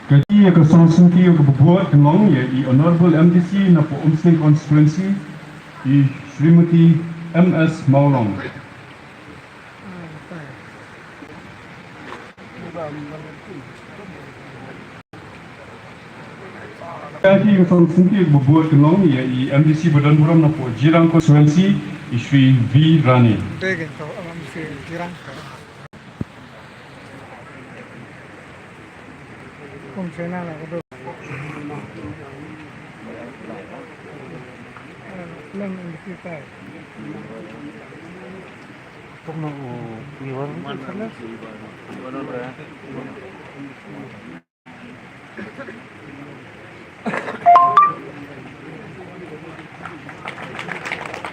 Kati yang kesansuki yang kebuat kenang ya i Honorable MDC na po Umsling Constituency i Srimati MS Maulong. Kati yang kesansuki yang kebuat kenang ya i MDC Badan Muram na po Jirang Constituency i Sri V Rani.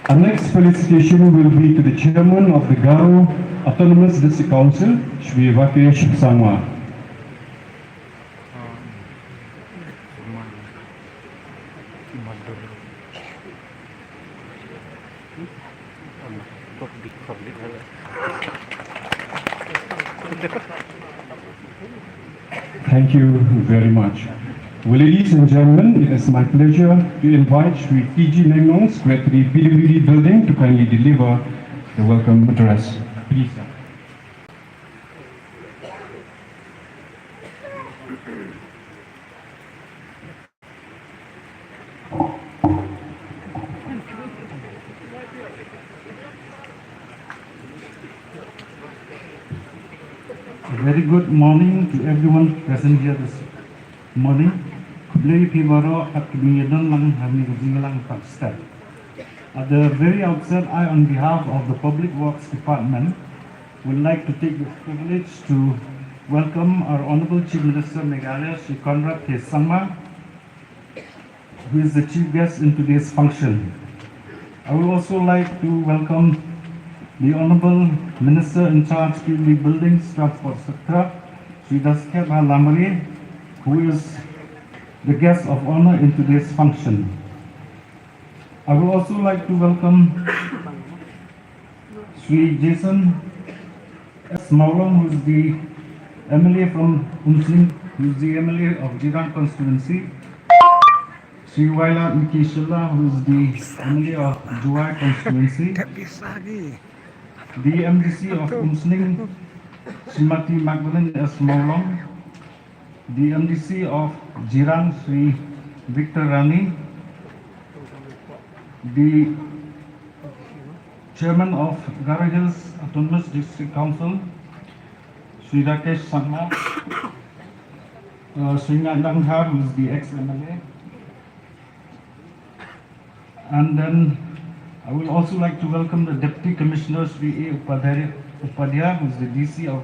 Our next felicitation will be to the Chairman of the Garo Autonomous District Council, Shri Rakesh Sangwa. Thank you very much. Well, ladies and gentlemen, it is my pleasure to invite Shri T.G. Nengnong, Secretary PWD Building, to kindly deliver the welcome address. Please. A very good morning to everyone present here this morning. At the very outset, I, on behalf of the Public Works Department, would like to take this privilege to welcome our Honorable Chief Minister Meghalaya, Shri Conrad K. Sangma, who is the chief guest in today's function. I would also like to welcome the Honorable Minister in charge of PWD Buildings, Transport Sector, Shri Daskep Lamari, who is the guest of honor in today's function. I would also like to welcome Shri Jason S. Maulong, who is the MLA from Umsling, who is the MLA of Jirang Constituency, Shri Waila Mikishila, who is the MLA of Juwai Constituency, the MDC of Umsling, Srimati Magdalene S. Maulong, the MDC of Jirang, Sri Victor Rani, the Chairman of Garo Hills Autonomous District Council, Sri Rakesh Sangma, Sri Ngandanghar, who is the ex-MLA, and then I would also like to welcome the Deputy Commissioner, Sri A. Upadhyaya, who is the DC of